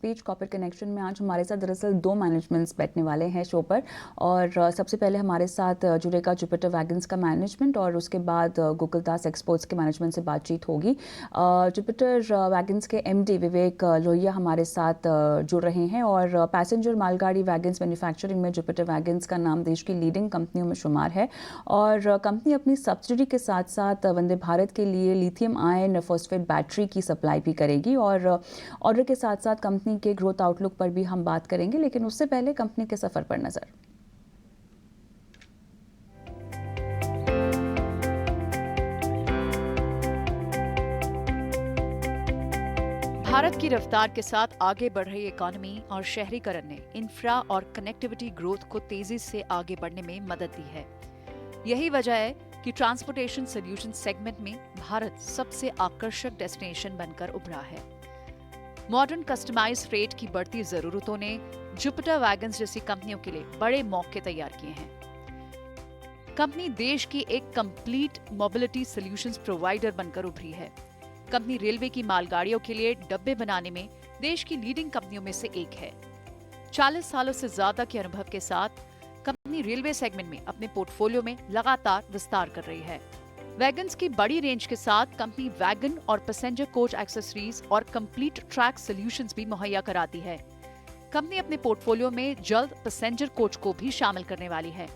बीच corporate connection में आज हमारे साथ दरअसल दो मैनेजमेंट्स बैठने वाले हैं शो पर। और सबसे पहले हमारे साथ जुड़ेगा जुपिटर वैगन्स का मैनेजमेंट और उसके बाद गोकुलदास एक्सपोर्ट्स के मैनेजमेंट से बातचीत होगी। जुपिटर वैगन्स के एमडी विवेक लोहिया हमारे साथ जुड़ रहे हैं। और पैसेंजर मालगाड़ी वैगन्स मैन्युफैक्चरिंग में जुपिटर वैगन्स का नाम देश की लीडिंग कंपनियों में शुमार है। और कंपनी अपनी सब्सिडी के साथ साथ वंदे भारत के लिए लिथियम आयन फॉस्फेट बैटरी की सप्लाई भी करेगी। और ऑर्डर के साथ साथ कंपनी के ग्रोथ आउटलुक पर भी हम बात करेंगे, लेकिन उससे पहले कंपनी के सफर पर नजर। भारत की रफ्तार के साथ आगे बढ़ रही इकोनॉमी और शहरीकरण ने इंफ्रा और कनेक्टिविटी ग्रोथ को तेजी से आगे बढ़ने में मदद दी है। यही वजह है कि ट्रांसपोर्टेशन सॉल्यूशन सेगमेंट में भारत सबसे आकर्षक डेस्टिनेशन बनकर उभरा है। मॉडर्न कस्टमाइज्ड फ्रेट की बढ़ती जरूरतों ने जुपिटर वैगन्स जैसी कंपनियों के लिए बड़े मौके तैयार किए हैं। कंपनी देश की एक कंप्लीट मोबिलिटी सॉल्यूशंस प्रोवाइडर बनकर उभरी है। कंपनी रेलवे की मालगाड़ियों के लिए डब्बे बनाने में देश की लीडिंग कंपनियों में से एक है। 40 सालों से ज्यादा के अनुभव के साथ कंपनी रेलवे सेगमेंट में अपने पोर्टफोलियो में लगातार विस्तार कर रही है। वैगन्स की बड़ी रेंज के साथ कंपनी वैगन और पैसेंजर कोच एक्सेसरीज और कंप्लीट ट्रैक सॉल्यूशंस भी मुहैया कराती है। कंपनी अपने पोर्टफोलियो में जल्द पैसेंजर कोच को भी शामिल करने वाली है।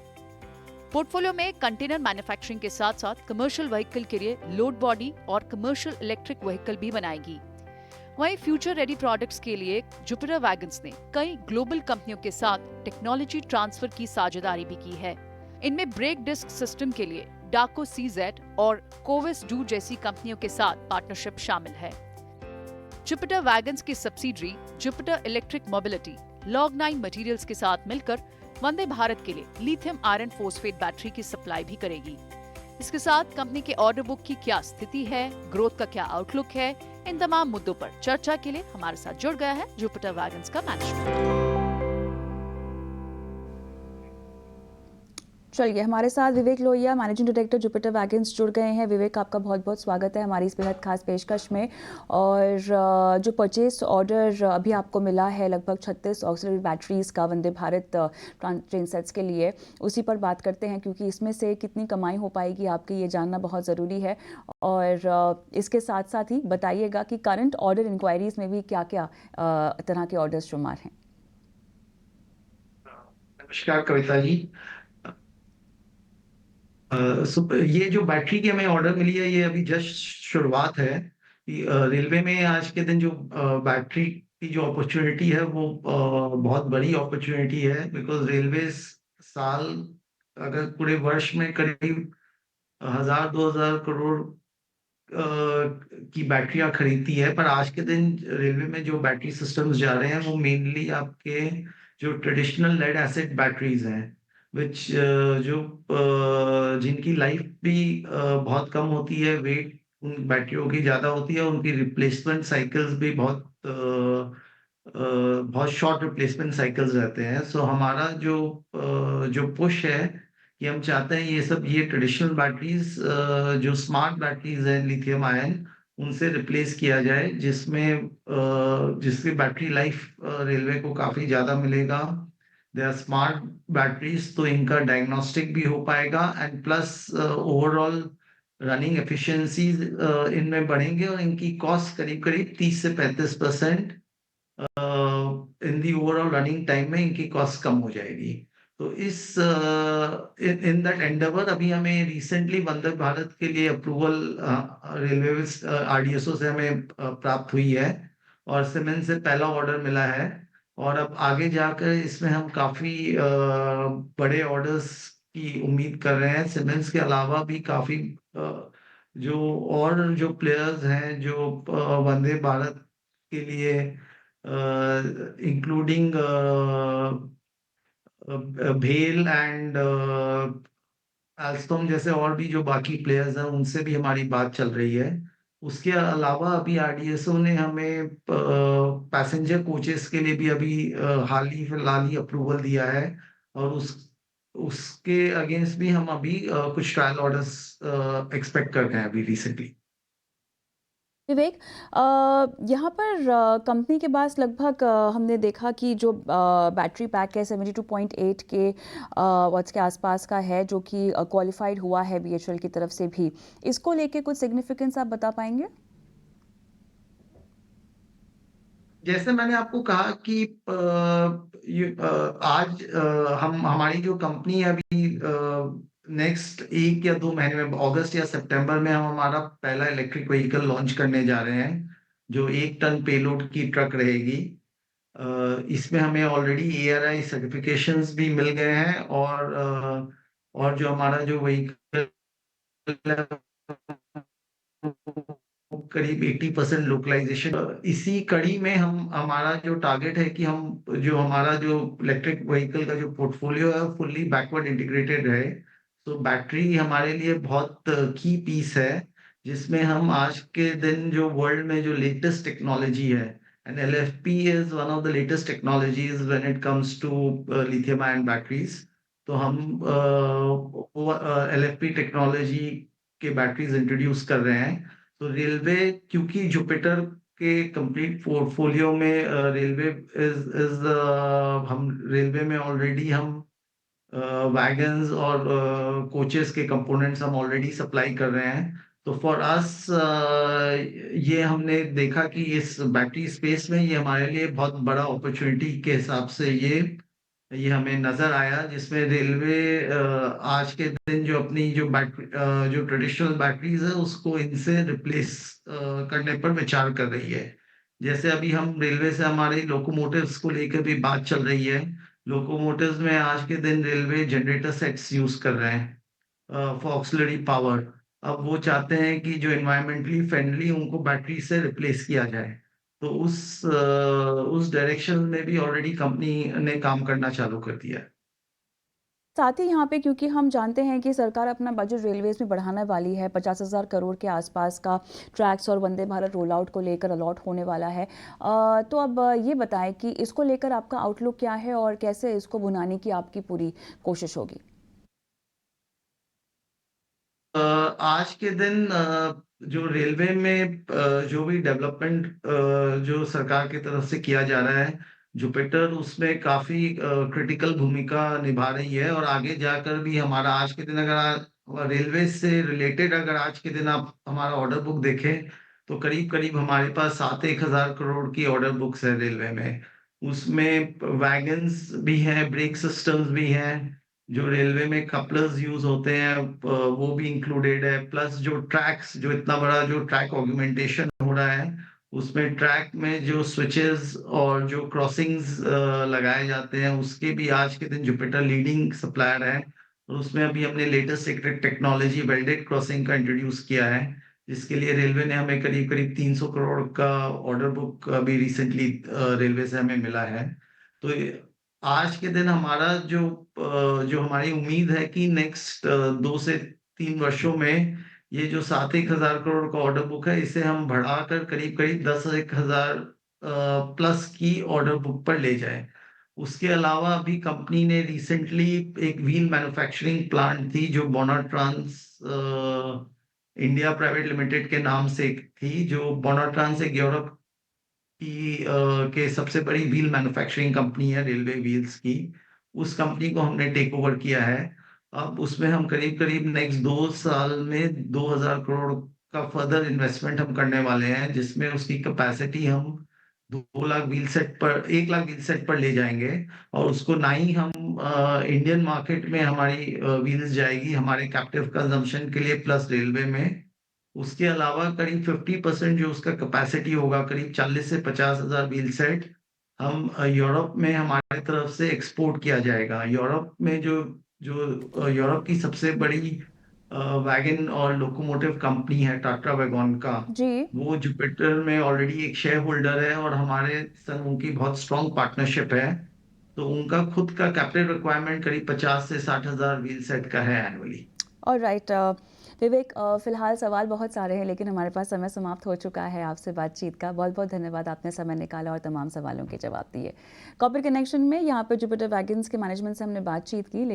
पोर्टफोलियो में कंटेनर मैन्युफैक्चरिंग के साथ साथ कमर्शियल व्हीकल के लिए लोड बॉडी और कमर्शियल इलेक्ट्रिक व्हीकल भी बनाएगी। वहीं फ्यूचर रेडी प्रोडक्ट्स के लिए जुपिटर वैगन्स ने कई ग्लोबल कंपनियों के साथ टेक्नोलॉजी ट्रांसफर की साझेदारी भी की है। इनमें ब्रेक डिस्क सिस्टम के लिए डाको सीजेड और कोविस डू जैसी कंपनियों के साथ पार्टनरशिप शामिल है। जुपिटर वैगन्स की subsidiary Jupiter electric mobility Log9 materials के साथ मिलकर वंदे भारत के लिए लिथियम आयरन फॉस्फेट बैटरी की सप्लाई भी करेगी। इसके साथ कंपनी के ऑर्डर बुक की क्या स्थिति है, ग्रोथ का क्या आउटलुक है, इन तमाम मुद्दों पर चर्चा के लिए हमारे साथ जुड़ गया है जुपिटर वैगन्स का मैनेजमेंट। चलिए, हमारे साथ Vivek Lohia managing director Jupiter Wagons जुड़ गए हैं। विवेक, आपका बहुत बहुत स्वागत है हमारी इस बेहद खास पेशकश में। और जो परचेज ऑर्डर अभी आपको मिला है लगभग 36 ऑक्सिलरी बैटरीज का वंदे भारत ट्रेन सेट्स के लिए, उसी पर बात करते हैं, क्योंकि इसमें से कितनी कमाई हो पाएगी आपकी ये जानना बहुत ज़रूरी है। और इसके साथ साथ ही बताइएगा कि करंट ऑर्डर इंक्वायरीज में भी क्या क्या तरह के ऑर्डर्स शुमार हैं। नमस्कार कविता जी। ये जो बैटरी की हमें ऑर्डर मिली है, ये अभी जस्ट शुरुआत है कि रेलवे में आज के दिन जो बैटरी की जो अपॉर्चुनिटी है वो बहुत बड़ी अपॉर्चुनिटी है। बिकॉज रेलवे साल अगर पूरे वर्ष में करीब 1000-2000 करोड़ की बैटरियां खरीदती है, पर आज के दिन रेलवे में जो बैटरी सिस्टम्स जा रहे हैं वो मेनली आपके जो ट्रेडिशनल लेड एसिड बैटरीज हैं, विच जो जिनकी लाइफ भी बहुत कम होती है, वेट उन बैटरियों की ज्यादा होती है, उनकी रिप्लेसमेंट साइकिल्स भी बहुत शॉर्ट रिप्लेसमेंट साइकिल्स रहते हैं। सो हमारा जो पुश है कि हम चाहते हैं ये ट्रेडिशनल बैटरीज जो स्मार्ट बैटरीज हैं लिथियम आयन, उनसे रिप्लेस किया जाए, जिसकी बैटरी लाइफ रेलवे को काफी ज्यादा मिलेगा। दे आर स्मार्ट बैटरीज, तो इनका डायग्नोस्टिक भी हो पाएगा and plus overall running efficiencies इनमें बढ़ेंगे और इनकी कॉस्ट करीब करीब 30 से 35% इन दी ओवरऑल रनिंग टाइम में इनकी कॉस्ट कम हो जाएगी। तो इन दैट एंडेवर अभी हमें रिसेंटली वंदे भारत के लिए अप्रूवल रेलवे आरडीएसओ से हमें प्राप्त हुई है और सीमेंस से पहला ऑर्डर मिला है। और अब आगे जाकर इसमें हम काफी बड़े ऑर्डर्स की उम्मीद कर रहे हैं। सीमेंस के अलावा भी काफी जो और जो प्लेयर्स हैं जो वंदे भारत के लिए इंक्लूडिंग भेल एंड एल्स्टॉम जैसे और भी जो बाकी प्लेयर्स हैं, उनसे भी हमारी बात चल रही है। उसके अलावा अभी आरडीएसओ ने हमें पैसेंजर कोचेस के लिए भी अभी हाल ही फिलहाल ही अप्रूवल दिया है और उसके अगेंस्ट भी हम अभी कुछ ट्रायल ऑर्डर्स एक्सपेक्ट कर रहे हैं अभी रिसेंटली। विवेक, यहाँ पर कंपनी के पास लगभग हमने देखा कि जो बैटरी पैक है 72.8 के वाट्स के आसपास का है, जो कि क्वालिफाइड हुआ है बीएचईएल की तरफ से भी। इसको लेके कुछ सिग्निफिकेंस आप बता पाएंगे? जैसे मैंने आपको कहा कि आज हम हमारी जो कंपनी है अभी नेक्स्ट 1 या 2 महीने में अगस्त या सितंबर में हम हमारा पहला इलेक्ट्रिक व्हीकल लॉन्च करने जा रहे हैं, जो 1 टन पेलोड की ट्रक रहेगी। इसमें हमें ऑलरेडी एआरआई सर्टिफिकेशंस भी मिल गए हैं और जो हमारा जो व्हीकल करीब 80% लोकलाइजेशन। इसी कड़ी में हम हमारा जो टारगेट है कि हम जो हमारा जो इलेक्ट्रिक व्हीकल का जो पोर्टफोलियो है फुल्ली बैकवर्ड इंटीग्रेटेड रहे। तो बैटरी हमारे लिए बहुत की पीस है, जिसमें हम आज के दिन जो वर्ल्ड में जो लेटेस्ट टेक्नोलॉजी है, and LFP is one of the latest technologies when it comes to lithium ion batteries. तो हम एलएफपी टेक्नोलॉजी के बैटरीज इंट्रोड्यूस कर रहे हैं। तो रेलवे, क्योंकि जुपिटर के कंप्लीट पोर्टफोलियो में रेलवे इज हम रेलवे में ऑलरेडी हम वैगन्स और कोचेस के कंपोनेंट्स हम ऑलरेडी सप्लाई कर रहे हैं। तो फॉर अस ये हमने देखा कि इस बैटरी स्पेस में ये हमारे लिए बहुत बड़ा अपॉर्चुनिटी के हिसाब से ये हमें नजर आया, जिसमें रेलवे आज के दिन जो अपनी जो ट्रेडिशनल बैटरीज है उसको इनसे रिप्लेस करने पर विचार कर रही है। जैसे अभी हम रेलवे से हमारे लोकोमोटिव्स को लेकर भी बात चल रही है। लोकोमोटिव्स में आज के दिन रेलवे जनरेटर सेट्स यूज कर रहे हैं फॉर ऑक्सिलरी पावर। अब वो चाहते हैं कि जो एनवायरमेंटली फ्रेंडली उनको बैटरी से रिप्लेस किया जाए। तो उस डायरेक्शन में भी ऑलरेडी कंपनी ने काम करना चालू कर दिया है। साथ ही यहाँ पे, क्योंकि हम जानते हैं कि सरकार अपना बजट रेलवेज में बढ़ाने वाली है, 50,000 करोड़ के आसपास का ट्रैक्स और वंदे भारत रोल आउट को लेकर अलॉट होने वाला है। तो अब ये बताएं कि इसको लेकर आपका आउटलुक क्या है और कैसे इसको बुनाने की आपकी पूरी कोशिश होगी? आज के दिन जो रेलवे में जो भी डेवलपमेंट जो सरकार की तरफ से किया जा रहा है, जुपिटर उसमें काफी क्रिटिकल भूमिका निभा रही है। और आगे जाकर भी हमारा आज के दिन रेलवे से रिलेटेड अगर आज के दिन आप हमारा ऑर्डर बुक देखें, तो करीब करीब हमारे पास 7-1 हजार करोड़ की ऑर्डर बुक्स है रेलवे में। उसमें वैगन्स भी हैं, ब्रेक सिस्टम्स भी हैं, जो रेलवे में कपलर्स यूज होते हैं वो भी इंक्लूडेड है। प्लस जो ट्रैक्स, जो इतना बड़ा जो ट्रैक ऑगमेंटेशन हो रहा है, उसमें ट्रैक में जो स्विचेस और जो क्रॉसिंग्स लगाए जाते हैं, उसके भी आज के दिन जुपिटर लीडिंग सप्लायर है। और उसमें अभी हमने लेटेस्ट एक टेक्नोलॉजी वेल्डेड क्रॉसिंग का इंट्रोड्यूस किया है, जिसके लिए रेलवे ने हमें करीब करीब 300 करोड़ का ऑर्डर बुक अभी रिसेंटली रेलवे से हमें मिला है। तो आज के दिन हमारा जो हमारी उम्मीद है कि नेक्स्ट 2 से 3 वर्षों में ये जो 7-1 हजार करोड़ का ऑर्डर बुक है, इसे हम बढ़ाकर करीब करीब 10-1 हजार प्लस की ऑर्डर बुक पर ले जाए। उसके अलावा अभी कंपनी ने रिसेंटली एक व्हील मैन्युफैक्चरिंग प्लांट थी जो बोनाट्रांस इंडिया प्राइवेट लिमिटेड के नाम से थी। जो बोनाट्रांस एक यूरोप के सबसे बड़ी व्हील मैन्युफैक्चरिंग कंपनी है रेलवे व्हील्स की। उस कंपनी को हमने टेक ओवर किया है। अब उसमें हम करीब करीब नेक्स्ट 2 साल में 2000 करोड़ का फर्दर इन्वेस्टमेंट हम करने वाले हैं, जिसमें उसकी कैपेसिटी हम 1 लाख व्हील सेट पर ले जाएंगे। और उसको ना ही हम इंडियन मार्केट में हमारी व्हील्स जाएगी हमारे कैप्टिव कंजम्पशन के लिए प्लस रेलवे में। उसके अलावा करीब 50% जो उसका कैपेसिटी होगा, करीब 40 से 50 हजार व्हील सेट हम यूरोप में हमारी तरफ से एक्सपोर्ट किया जाएगा। यूरोप में जो जो यूरोप की सबसे बड़ी वैगन और लोकोमोटिव कंपनी है टाटा वैगन का, जी। वो जुपिटर में ऑलरेडी एक शेयर होल्डर है और हमारे संग उनकी बहुत स्ट्रॉन्ग पार्टनरशिप है। तो उनका खुद का कैपिटल रिक्वायरमेंट करीब 50 से 60 हजार व्हील सेट का है एनुअली। और राइट विवेक, फिलहाल सवाल बहुत सारे हैं लेकिन हमारे पास समय समाप्त हो चुका है आपसे बातचीत का। बहुत बहुत धन्यवाद, आपने समय निकाला और तमाम सवालों के जवाब दिए। कॉपर कनेक्शन में यहाँ पर जुपिटर वैगन्स के मैनेजमेंट से हमने बातचीत की।